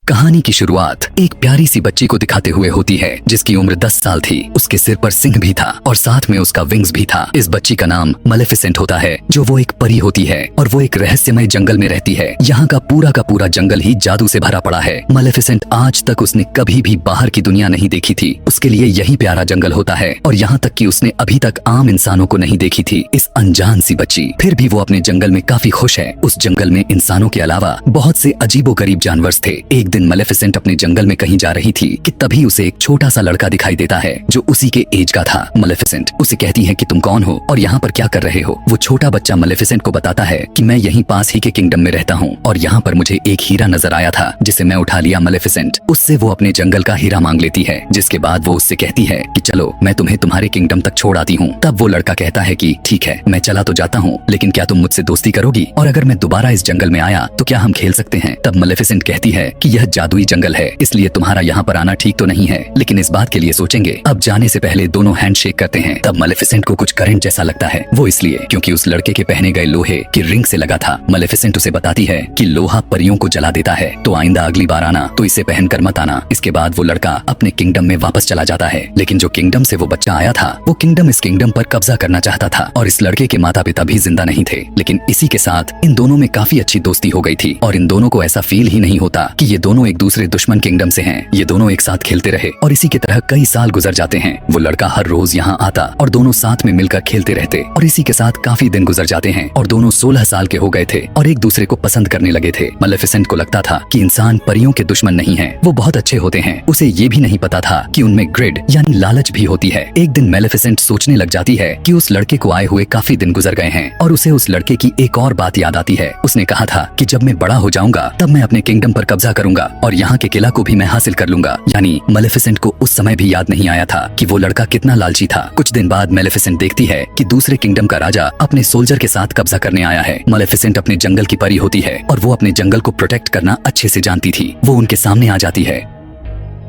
कहानी की शुरुआत एक प्यारी सी बच्ची को दिखाते हुए होती है जिसकी उम्र 10 साल थी। उसके सिर पर सिंह भी था और साथ में उसका विंग्स भी था। इस बच्ची का नाम मलेफिसेंट होता है जो वो एक परी होती है और वो एक रहस्यमय जंगल में रहती है। यहाँ का पूरा जंगल ही जादू से भरा पड़ा है। मलेफिसेंट आज तक उसने कभी भी बाहर की दुनिया नहीं देखी थी। उसके लिए यही प्यारा जंगल होता है और यहाँ तक कि उसने अभी तक आम इंसानों को नहीं देखी थी। इस अनजान सी बच्ची फिर भी वो अपने जंगल में काफी खुश है। उस जंगल में इंसानों के अलावा बहुत से अजीबोगरीब जानवर थे। एक दिन मलेफिसेंट अपने जंगल में कहीं जा रही थी कि तभी उसे एक छोटा सा लड़का दिखाई देता है जो उसी के एज का था। मलेफिसेंट उसे कहती है कि तुम कौन हो और यहाँ पर क्या कर रहे हो। वो छोटा बच्चा मलेफिसेंट को बताता है कि मैं यहीं पास ही के किंगडम में रहता हूँ और यहाँ पर मुझे एक हीरा नजर आया था जिसे मैं उठा लिया। मलेफिसेंट उससे वो अपने जंगल का हीरा मांग लेती है, जिसके बाद वो उससे कहती है कि चलो मैं तुम्हें तुम्हारे किंगडम तक छोड़ आती हूँ। तब वो लड़का कहता है कि ठीक है मैं चला तो जाता हूँ, लेकिन क्या तुम मुझसे दोस्ती करोगी और अगर मैं दोबारा इस जंगल में आया तो क्या हम खेल सकते हैं। तब मलेफिसेंट कहती है कि यह जादुई जंगल है इसलिए तुम्हारा यहाँ पर आना ठीक तो नहीं है, लेकिन इस बात के लिए सोचेंगे। अब जाने से पहले दोनों हैंडशेक करते हैं। तब मलेफिसेंट को कुछ करंट जैसा लगता है, वो इसलिए क्योंकि उस लड़के के पहने गए लोहे की रिंग से लगा था। मलेफिसेंट उसे बताती है कि लोहा परियों को जला देता है, तो आइंदा अगली बार आना तो इसे पहनकर मत आना। इसके बाद वो लड़का अपने किंगडम में वापस चला जाता है, लेकिन जो किंगडम से वो बच्चा आया था वो किंगडम इस किंगडम पर कब्जा करना चाहता था और इस लड़के के माता पिता भी जिंदा नहीं थे। लेकिन इसी के साथ इन दोनों में काफी अच्छी दोस्ती हो गई थी और इन दोनों को ऐसा फील ही नहीं होता कि ये दोनों एक दूसरे दुश्मन किंगडम से हैं। ये दोनों एक साथ खेलते रहे और इसी की तरह कई साल गुजर जाते हैं। वो लड़का हर रोज यहाँ आता और दोनों साथ में मिलकर खेलते रहते और इसी के साथ काफी दिन गुजर जाते हैं और दोनों 16 साल के हो गए थे और एक दूसरे को पसंद करने लगे थे। मलेफिसेंट को लगता था कि इंसान परियों के दुश्मन नहीं हैं, वो बहुत अच्छे होते हैं। उसे ये भी नहीं पता था कि उनमें ग्रिड यानी लालच भी होती है। एक दिन मलेफिसेंट सोचने लग जाती है कि उस लड़के को आए हुए काफी दिन गुजर गए हैं और उसे उस लड़के की एक और बात याद आती है। उसने कहा था कि जब मैं बड़ा हो जाऊंगा तब मैं अपने किंगडम पर कब्जा करूंगा और यहाँ के किला को भी मैं हासिल कर लूंगा। यानी मलेफिसेंट को उस समय भी याद नहीं आया था कि वो लड़का कितना लालची था। कुछ दिन बाद मलेफिसेंट देखती है कि दूसरे किंगडम का राजा अपने सोल्जर के साथ कब्जा करने आया है। मलेफिसेंट अपने जंगल की परी होती है और वो अपने जंगल को प्रोटेक्ट करना अच्छे से जानती थी। वो उनके सामने आ जाती है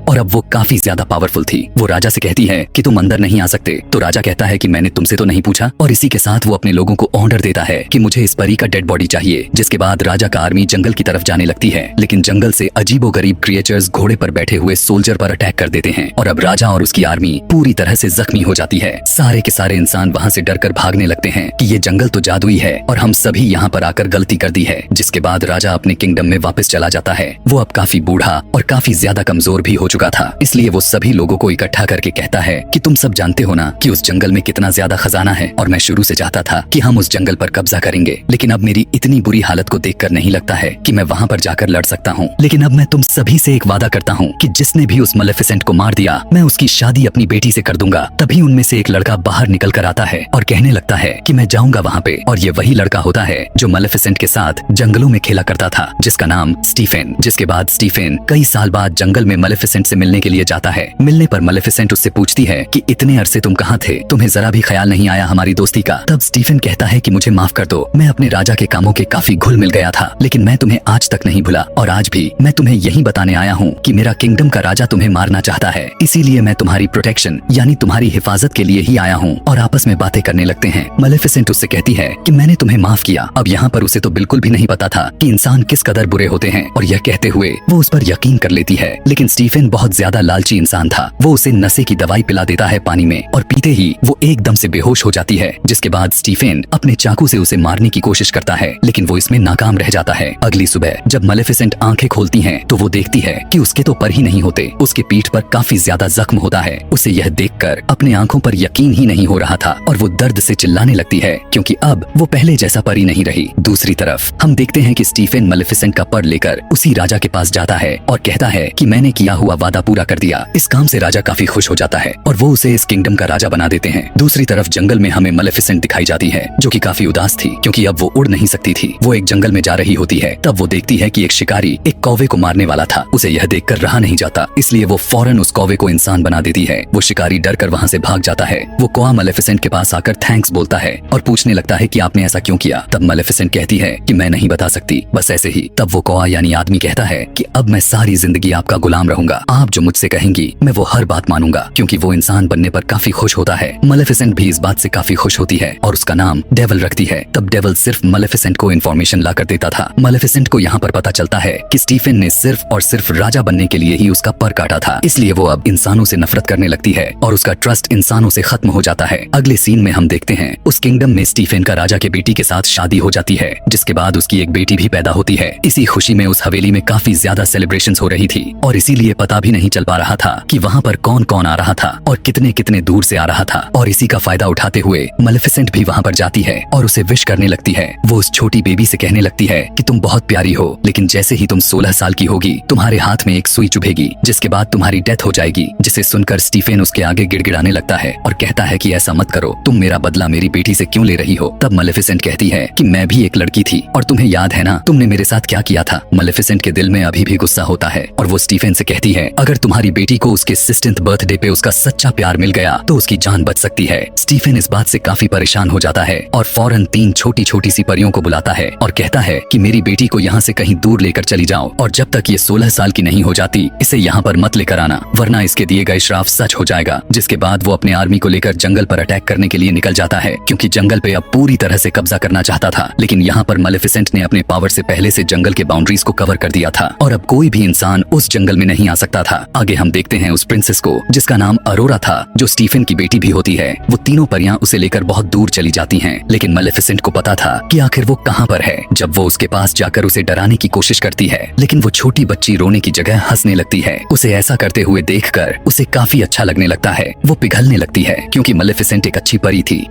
और अब वो काफी ज्यादा पावरफुल थी। वो राजा से कहती है कि तुम अंदर नहीं आ सकते, तो राजा कहता है कि मैंने तुमसे तो नहीं पूछा और इसी के साथ वो अपने लोगों को ऑर्डर देता है कि मुझे इस परी का डेड बॉडी चाहिए। जिसके बाद राजा का आर्मी जंगल की तरफ जाने लगती है, लेकिन जंगल से अजीबोगरीब क्रिएचर्स घोड़े पर बैठे हुए सोल्जर पर अटैक कर देते हैं और अब राजा और उसकी आर्मी पूरी तरह से जख्मी हो जाती है। सारे के सारे इंसान वहाँ से डर कर भागने लगते हैं कि ये जंगल तो जादुई है और हम सभी यहाँ पर आकर गलती कर दी है। जिसके बाद राजा अपने किंगडम में वापस चला जाता है। वो अब काफी बूढ़ा और काफी ज्यादा कमजोर भी हो चुका था, इसलिए वो सभी लोगों को इकट्ठा करके कहता है कि तुम सब जानते हो ना कि उस जंगल में कितना ज्यादा खजाना है और मैं शुरू से चाहता था कि हम उस जंगल पर कब्जा करेंगे, लेकिन अब मेरी इतनी बुरी हालत को देखकर नहीं लगता है कि मैं वहाँ पर जाकर लड़ सकता हूँ। लेकिन अब मैं तुम सभी से एक वादा करता हूँ कि जिसने भी उस मलेफिसेंट को मार दिया मैं उसकी शादी अपनी बेटी से कर दूंगा। तभी उनमें से एक लड़का बाहर निकल कर आता है और कहने लगता है कि मैं जाऊंगा वहाँ पे, और ये वही लड़का होता है जो मलेफिसेंट के साथ जंगलों में खेला करता था, जिसका नाम स्टीफेन। जिसके बाद स्टीफेन कई साल बाद जंगल में मलेफिसेंट से मिलने के लिए जाता है। मिलने पर मलेफिसेंट उससे पूछती है कि इतने अरसे तुम कहाँ थे, तुम्हें जरा भी ख्याल नहीं आया हमारी दोस्ती का। तब स्टीफन कहता है कि मुझे माफ कर दो, मैं अपने राजा के कामों के काफी घुल मिल गया था, लेकिन मैं तुम्हें आज तक नहीं भूला और आज भी मैं तुम्हें यही बताने आया हूँ कि मेरा किंगडम का राजा तुम्हें मारना चाहता है, इसीलिए मैं तुम्हारी प्रोटेक्शन यानी तुम्हारी हिफाजत के लिए ही आया हूँ। और आपस में बातें करने लगते हैं। मलेफिसेंट उससे कहती है कि मैंने तुम्हें माफ किया। अब यहाँ पर उसे तो बिल्कुल भी नहीं पता था कि इंसान किस कदर बुरे होते हैं और यह कहते हुए वो उस पर यकीन कर लेती है। लेकिन स्टीफन बहुत ज्यादा लालची इंसान था। वो उसे नशे की दवाई पिला देता है पानी में और पीते ही वो एकदम से बेहोश हो जाती है। जिसके बाद स्टीफन अपने चाकू से उसे मारने की कोशिश करता है, लेकिन वो इसमें नाकाम रह जाता है। अगली सुबह जब मलेफिसेंट आंखें खोलती हैं तो वो देखती है कि उसके तो पर ही नहीं होते, उसके पीठ पर काफी ज्यादा जख्म होता है। उसे यह देखकर अपने आंखों पर यकीन ही नहीं हो रहा था और वो दर्द से चिल्लाने लगती है क्योंकि अब वो पहले जैसा परी नहीं रही। दूसरी तरफ हम देखते हैं कि स्टीफन मलेफिसेंट का पर लेकर उसी राजा के पास जाता है और कहता है कि मैंने किया हुआ वादा पूरा कर दिया। इस काम से राजा काफी खुश हो जाता है और वो उसे इस किंगडम का राजा बना देते हैं। दूसरी तरफ जंगल में हमें मलेफिसेंट दिखाई जाती है जो कि काफी उदास थी क्योंकि अब वो उड़ नहीं सकती थी। वो एक जंगल में जा रही होती है, तब वो देखती है कि एक शिकारी एक कौवे को मारने वाला था। उसे यह देखकर रहा नहीं जाता, इसलिए वो फौरन उस कौवे को इंसान बना देती है। वो शिकारी डर कर वहाँ से भाग जाता है। वो कौवा मलेफिसेंट के पास आकर थैंक्स बोलता है और पूछने लगता है कि आपने ऐसा क्यों किया। तब मलेफिसेंट कहती है कि मैं नहीं बता सकती, बस ऐसे ही। तब वो कौवा यानी आदमी कहता है कि अब मैं सारी जिंदगी आपका गुलाम रहूंगा, आप जो मुझसे कहेंगी मैं वो हर बात मानूंगा, क्योंकि वो इंसान बनने पर काफी खुश होता है। मेलेफिसेंट भी इस बात से काफी खुश होती है और उसका नाम डेविल रखती है। तब डेविल सिर्फ मेलेफिसेंट को इन्फॉर्मेशन ला कर देता था। मेलेफिसेंट को यहाँ पर पता चलता है कि स्टीफन ने सिर्फ और सिर्फ राजा बनने के लिए ही उसका पर काटा था, इसलिए वो अब इंसानों से नफरत करने लगती है और उसका ट्रस्ट इंसानों से खत्म हो जाता है। अगले सीन में हम देखते हैं उस किंगडम में स्टीफन का राजा के बेटी के साथ शादी हो जाती है, जिसके बाद उसकी एक बेटी भी पैदा होती है। इसी खुशी में उस हवेली में काफी ज्यादा सेलिब्रेशंस हो रही थी और इसीलिए पता भी नहीं चल पा रहा था कि वहाँ पर कौन कौन आ रहा था और कितने कितने दूर से आ रहा था। और इसी का फायदा उठाते हुए मेलेफिसेंट भी वहाँ पर जाती है और उसे विश करने लगती है। वो उस छोटी बेबी से कहने लगती है कि तुम बहुत प्यारी हो, लेकिन जैसे ही तुम 16 साल की होगी तुम्हारे हाथ में एक सुई चुभेगी, जिसके बाद तुम्हारी डेथ हो जाएगी। जिसे सुनकर स्टीफन उसके आगे गिड़गिड़ाने लगता है और कहता है कि ऐसा मत करो, तुम मेरा बदला मेरी बेटी से क्यों ले रही हो। तब मेलेफिसेंट कहती है कि मैं भी एक लड़की थी और तुम्हें याद है ना तुमने मेरे साथ क्या किया था। मेलेफिसेंट के दिल में अभी भी गुस्सा होता है और वो स्टीफन से कहती है अगर तुम्हारी बेटी को उसके 16th बर्थडे पे उसका सच्चा प्यार मिल गया तो उसकी जान बच सकती है। स्टीफन इस बात से काफी परेशान हो जाता है और फौरन 3 छोटी छोटी सी परियों को बुलाता है और कहता है कि मेरी बेटी को यहाँ से कहीं दूर लेकर चली जाओ और जब तक ये 16 साल की नहीं हो जाती इसे यहाँ पर मत लेकर आना, वरना इसके दिए गए श्राप सच हो जाएगा। जिसके बाद वो अपने आर्मी को लेकर जंगल पर अटैक करने के लिए निकल जाता है, क्योंकि जंगल पे अब पूरी तरह से कब्जा करना चाहता था। लेकिन यहाँ पर मेलेफिसेंट ने अपने पावर से पहले से जंगल के बाउंड्रीज को कवर कर दिया था और अब कोई भी इंसान उस जंगल में नहीं आ सकता था। आगे हम देखते हैं उस प्रिंसेस को जिसका नाम अरोरा था, जो स्टीफन की बेटी भी होती है। वो तीनों परियां उसे लेकर बहुत दूर चली जाती हैं, लेकिन मेलेफिसेंट को पता था कि आखिर वो कहाँ पर है। जब वो उसके पास जाकर उसे डराने की कोशिश करती है, लेकिन वो छोटी बच्ची रोने की जगह हंसने लगती है। उसे ऐसा करते हुए देखकर उसे काफी अच्छा लगने लगता है। वो पिघलने लगती है क्योंकि मेलेफिसेंट एक अच्छी परी थी।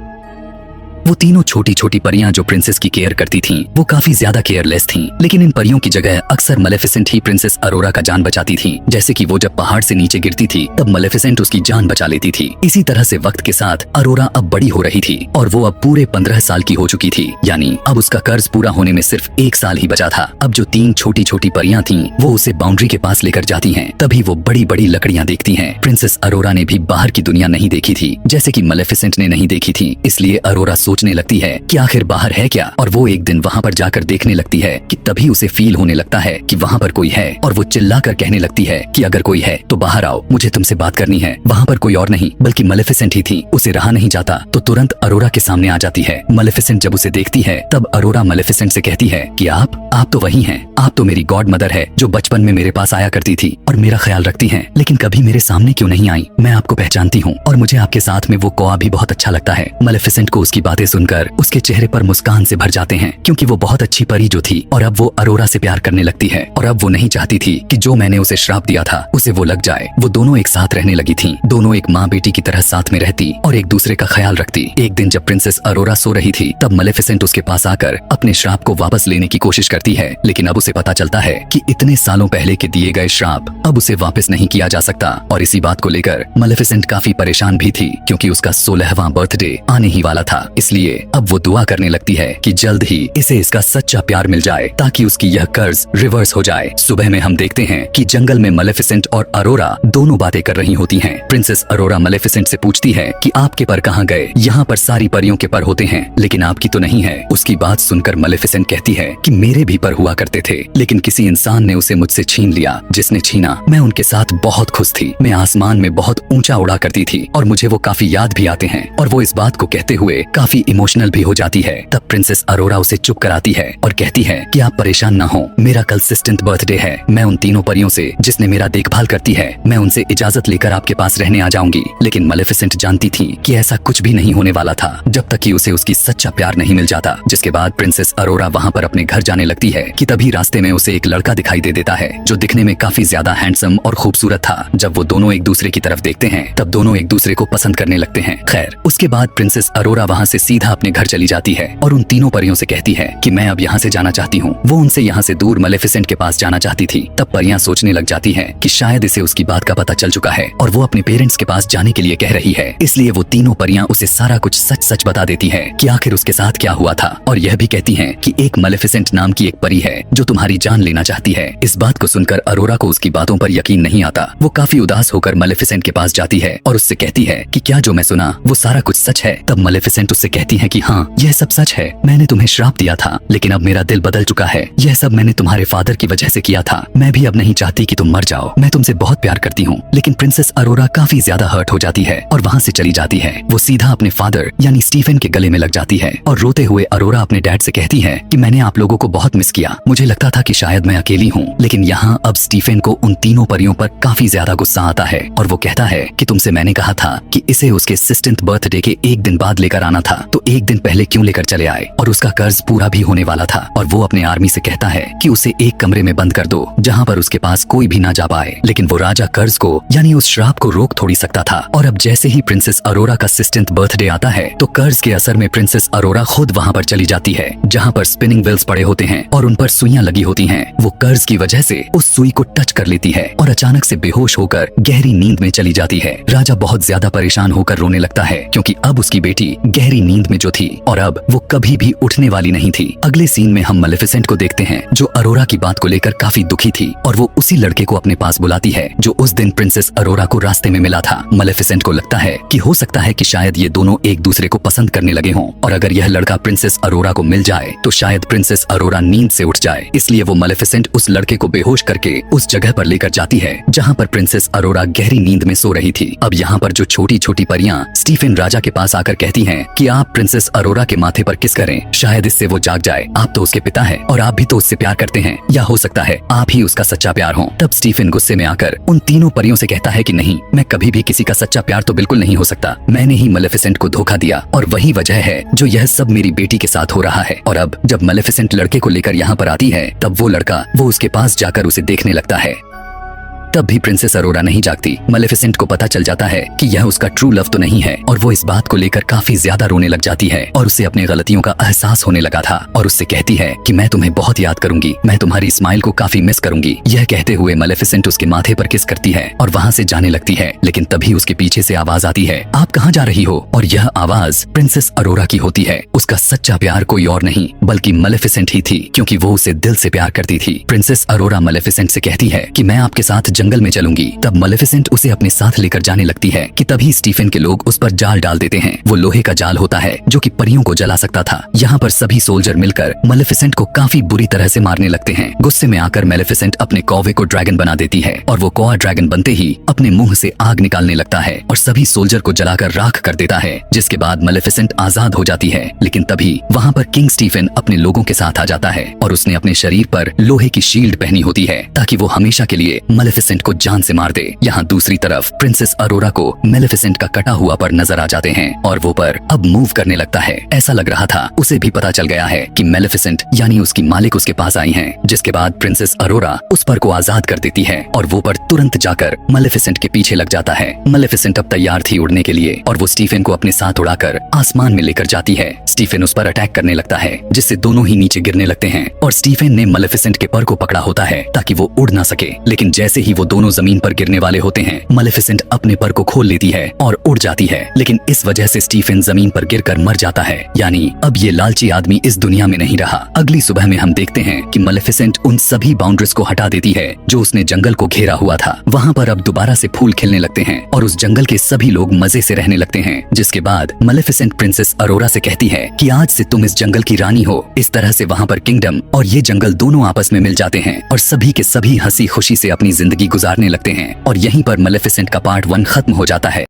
वो तीनों छोटी छोटी परियां जो प्रिंसेस की केयर करती थीं, वो काफी ज्यादा केयरलेस थीं, लेकिन इन परियों की जगह अक्सर मेलेफिसेंट ही प्रिंसेस अरोरा का जान बचाती थी। जैसे कि वो जब पहाड़ से नीचे गिरती थी तब मेलेफिसेंट उसकी जान बचा लेती थी। इसी तरह से वक्त के साथ अरोरा अब बड़ी हो रही थी और वो अब पूरे 15 साल की हो चुकी थी, यानी अब उसका कर्ज पूरा होने में सिर्फ 1 साल ही बचा था। अब जो 3 छोटी छोटी परियां थीं, वो उसे बाउंड्री के पास लेकर जाती हैं। तभी वो बड़ी बड़ी लकड़ियां देखती हैं। प्रिंसेस अरोरा ने भी बाहर की दुनिया नहीं देखी थी, जैसे कि मेलेफिसेंट ने नहीं देखी थी, इसलिए अरोरा सोचने लगती है कि आखिर बाहर है क्या। और वो एक दिन वहाँ पर जाकर देखने लगती है कि तभी उसे फील होने लगता है कि वहाँ पर कोई है और वो चिल्लाकर कहने लगती है कि अगर कोई है तो बाहर आओ, मुझे तुमसे बात करनी है। वहाँ पर कोई और नहीं बल्कि मेलेफिसेंट ही थी। उसे रहा नहीं जाता तो तुरंत अरोरा के सामने आ जाती है। मेलेफिसेंट जब उसे देखती है तब अरोरा मेलेफिसेंट से कहती है कि आप तो वही हैं, आप तो मेरी गॉड मदर है जो बचपन में मेरे पास आया करती थी और मेरा ख्याल रखती हैं, लेकिन कभी मेरे सामने क्यों नहीं आई। मैं आपको पहचानती हूँ और मुझे आपके साथ में वो कौआ भी बहुत अच्छा लगता है। मेलेफिसेंट को उसकी बातें सुनकर उसके चेहरे पर मुस्कान से भर जाते हैं, क्योंकि वो बहुत अच्छी परी जो थी और अब वो अरोरा से प्यार करने लगती है और अब वो नहीं चाहती थी कि जो मैंने उसे श्राप दिया था उसे वो लग जाए। वो दोनों एक साथ रहने लगी थीं, दोनों एक माँ बेटी की तरह साथ में रहती और एक दूसरे का ख्याल रखती। एक दिन जब प्रिंसेस अरोरा सो रही थी तब मेलेफिसेंट उसके पास आकर अपने श्राप को वापस लेने की कोशिश करती है, लेकिन अब उसे पता चलता है कि इतने सालों पहले के दिए गए श्राप अब उसे वापस नहीं किया जा सकता। और इसी बात को लेकर मेलेफिसेंट काफी परेशान भी थी, क्योंकि उसका 16वां बर्थडे आने ही वाला था। इसलिए अब वो दुआ करने लगती है कि जल्द ही इसे इसका सच्चा प्यार मिल जाए ताकि उसकी यह कर्ज रिवर्स हो जाए। सुबह में हम देखते हैं कि जंगल में मेलेफिसेंट और अरोरा दोनों बातें कर रही होती हैं। प्रिंसेस अरोरा मेलेफिसेंट से पूछती है कि आपके पर कहाँ गए, यहाँ पर सारी परियों के पर होते हैं लेकिन आपकी तो नहीं है। उसकी बात सुनकर मेलेफिसेंट कहती है कि मेरे भी पर हुआ करते थे, लेकिन किसी इंसान ने उसे मुझसे छीन लिया। जिसने छीना मैं उनके साथ बहुत खुश थी, मैं आसमान में बहुत ऊंचा उड़ा करती थी और मुझे वो काफी याद भी आते हैं। और वो इस बात को कहते हुए काफी इमोशनल भी हो जाती है। तब प्रिंसेस अरोरा उसे चुप कराती है और कहती है कि आप परेशान ना हो, मेरा कल 16th बर्थडे है। मैं उन तीनों परियों से जिसने मेरा देखभाल करती है, मैं उनसे इजाजत लेकर आपके पास रहने आ जाऊंगी। लेकिन मेलेफिसेंट जानती थी कि ऐसा कुछ भी नहीं होने वाला था जब तक कि उसे उसकी सच्चा प्यार नहीं मिल जाता। जिसके बाद प्रिंसेस अरोरा वहाँ पर अपने घर जाने लगती है कि तभी रास्ते में उसे एक लड़का दिखाई दे देता है जो दिखने में काफी ज्यादा हैंडसम और खूबसूरत था। जब वो दोनों एक दूसरे की तरफ देखते हैं तब दोनों एक दूसरे को पसंद करने लगते हैं। खैर उसके बाद प्रिंसेस अरोरा वहाँ से सीधा अपने घर चली जाती है और उन तीनों परियों से कहती है कि मैं अब यहाँ से जाना चाहती हूँ। वो उनसे यहाँ से दूर मेलेफिसेंट के पास जाना चाहती थी। तब परियां सोचने लग जाती हैं कि शायद इसे उसकी बात का पता चल चुका है और वो अपने पेरेंट्स के पास जाने के लिए कह रही है। इसलिए वो तीनों परियां उसे सारा कुछ सच सच बता देती है कि आखिर उसके साथ क्या हुआ था और यह भी कहती हैं कि एक मेलेफिसेंट नाम की एक परी है जो तुम्हारी जान लेना चाहती है। इस बात को सुनकर अरोरा को उसकी बातों पर यकीन नहीं आता। वो काफी उदास होकर मेलेफिसेंट के पास जाती है और उससे कहती है कि क्या जो मैं सुना वो सारा कुछ सच है। तब मेलेफिसेंट उससे कहती हैं कि हाँ, यह सब सच है, मैंने तुम्हें श्राप दिया था, लेकिन अब मेरा दिल बदल चुका है। यह सब मैंने तुम्हारे फादर की वजह से किया था। मैं भी अब नहीं चाहती कि तुम मर जाओ। मैं तुमसे बहुत प्यार करती हूँ। लेकिन प्रिंसेस अरोरा काफी ज्यादा हर्ट हो जाती है और वहाँ से चली जाती है। वो सीधा अपने फादर यानी स्टीफन के गले में लग जाती है और रोते हुए अरोरा अपने डैड से कहती है कि मैंने आप लोगों को बहुत मिस किया। मुझे लगता था कि शायद मैं अकेली हूँ। लेकिन यहाँ अब स्टीफन को उन तीनों परियों पर काफी ज्यादा गुस्सा आता है और वो कहता है कि तुमसे मैंने कहा था कि इसे उसके 16th बर्थडे के एक दिन बाद लेकर आना था, तो एक दिन पहले क्यों लेकर चले आए? और उसका कर्ज पूरा भी होने वाला था और वो अपने आर्मी से कहता है कि उसे एक कमरे में बंद कर दो जहाँ पर उसके पास कोई भी ना जा पाए। लेकिन वो राजा कर्ज को यानी उस श्राप को रोक थोड़ी सकता था। और अब जैसे ही प्रिंसेस अरोरा का 16th बर्थडे आता है तो कर्ज के असर में प्रिंसेस अरोरा खुद वहाँ पर चली जाती है जहाँ पर स्पिनिंग व्हील्स पड़े होते हैं और उन पर सुइयां लगी होती हैं। वो कर्ज की वजह से उस सुई को टच कर लेती है और अचानक से बेहोश होकर गहरी नींद में चली जाती है। राजा बहुत ज्यादा परेशान होकर रोने लगता है क्योंकि अब उसकी बेटी गहरी नींद में जो थी और अब वो कभी भी उठने वाली नहीं थी। अगले सीन में हम मेलेफिसेंट को देखते हैं जो अरोरा की बात को लेकर काफी दुखी थी और वो उसी लड़के को अपने पास बुलाती है जो उस दिन प्रिंसेस अरोरा को रास्ते में मिला था। मेलेफिसेंट को लगता है कि हो सकता है कि शायद ये दोनों एक दूसरे को पसंद करने लगे हों और अगर यह लड़का प्रिंसेस अरोरा को मिल जाए तो शायद प्रिंसेस अरोरा नींद से उठ जाए। इसलिए वो मेलेफिसेंट उस लड़के को बेहोश करके उस जगह पर लेकर जाती है जहाँ पर प्रिंसेस अरोरा गहरी नींद में सो रही थी। अब यहाँ पर जो छोटी छोटी परियां स्टीफन राजा के पास आकर कहती हैं कि आप प्रिंसेस अरोरा के माथे पर किस करें, शायद इससे वो जाग जाए। आप तो उसके पिता हैं और आप भी तो उससे प्यार करते हैं, या हो सकता है आप ही उसका सच्चा प्यार हो। तब स्टीफन गुस्से में आकर उन तीनों परियों से कहता है कि नहीं, मैं कभी भी किसी का सच्चा प्यार तो बिल्कुल नहीं हो सकता। मैंने ही मेलेफिसेंट को धोखा दिया और वही वजह है जो यह सब मेरी बेटी के साथ हो रहा है। और अब जब मेलेफिसेंट लड़के को लेकर यहाँ पर आती है तब वो लड़का वो उसके पास जाकर उसे देखने लगता है। तब भी प्रिंसेस अरोरा नहीं जागती। मेलेफिसेंट को पता चल जाता है कि यह उसका ट्रू लव तो नहीं है और वो इस बात को लेकर काफी ज्यादा रोने लग जाती है और उसे अपनी गलतियों का एहसास होने लगा था और उससे कहती है कि मैं तुम्हें बहुत याद करूंगी, मैं तुम्हारी स्माइल को काफी मिस करूंगी। यह कहते हुए मेलेफिसेंट उसके माथे पर किस करती है और वहाँ से जाने लगती है। लेकिन तभी उसके पीछे से आवाज आती है, आप कहाँ जा रही हो? और यह आवाज प्रिंसेस अरोरा की होती है। उसका सच्चा प्यार कोई और नहीं बल्कि मेलेफिसेंट ही थी क्योंकि वो उसे दिल से प्यार करती थी। प्रिंसेस अरोरा मेलेफिसेंट से कहती है कि मैं आपके साथ जंगल में चलूंगी। तब मेलेफिसेंट उसे अपने साथ लेकर जाने लगती है कि तभी स्टीफन के लोग उस पर जाल डाल देते हैं। वो लोहे का जाल होता है जो कि परियों को जला सकता था। यहाँ पर सभी सोल्जर मिलकर मेलेफिसेंट को काफी बुरी तरह से मारने लगते हैं। गुस्से में आकर मेलेफिसेंट अपने कौवे को ड्रैगन बना देती है और वो कौवा ड्रैगन बनते ही अपने मुंह से आग निकालने लगता है और सभी सोल्जर को जलाकर राख कर देता है, जिसके बाद मेलेफिसेंट आजाद हो जाती है। लेकिन तभी वहाँ पर किंग स्टीफन अपने लोगों के साथ आ जाता है और उसने अपने शरीर पर लोहे की शील्ड पहनी होती है ताकि वो हमेशा के लिए मेलेफिसेंट को जान से मार दे। यहाँ दूसरी तरफ प्रिंसेस अरोरा को मेलेफिसेंट का कटा हुआ पर नजर आ जाते हैं और वो पर अब मूव करने लगता है। ऐसा लग रहा था उसे भी पता चल गया है कि मेलेफिसेंट यानी उसकी मालिक उसके पास आई हैं, जिसके बाद प्रिंसेस अरोरा उस पर को आजाद कर देती है और वो पर तुरंत जाकर मेलेफिसेंट के पीछे लग जाता है। मेलेफिसेंट अब तैयार थी उड़ने के लिए और वो स्टीफन को अपने साथ उड़ाकर आसमान में लेकर जाती है। स्टीफन उस पर अटैक करने लगता है जिससे दोनों ही नीचे गिरने लगते हैं और स्टीफन ने मेलेफिसेंट के पर को पकड़ा होता है ताकि वो उड़ ना सके। लेकिन जैसे ही वो दोनों जमीन पर गिरने वाले होते हैं मेलेफिसेंट अपने पर को खोल लेती है और उड़ जाती है। लेकिन इस वजह से स्टीफन जमीन पर गिरकर मर जाता है, यानी अब ये लालची आदमी इस दुनिया में नहीं रहा। अगली सुबह में हम देखते हैं कि मेलेफिसेंट उन सभी बाउंड्रीज को हटा देती है जो उसने जंगल को घेरा हुआ था। वहाँ पर अब दोबारा से फूल खिलने लगते हैं और उस जंगल के सभी लोग मजे से रहने लगते हैं। जिसके बाद मेलेफिसेंट प्रिंसेस अरोरा से कहती है कि आज से तुम इस जंगल की रानी हो। इस तरह से वहाँ पर किंगडम और ये जंगल दोनों आपस में मिल जाते हैं और सभी के सभी हंसी खुशी से अपनी जिंदगी गुजारने लगते हैं। और यहीं पर मेलेफिसेंट का पार्ट 1 खत्म हो जाता है।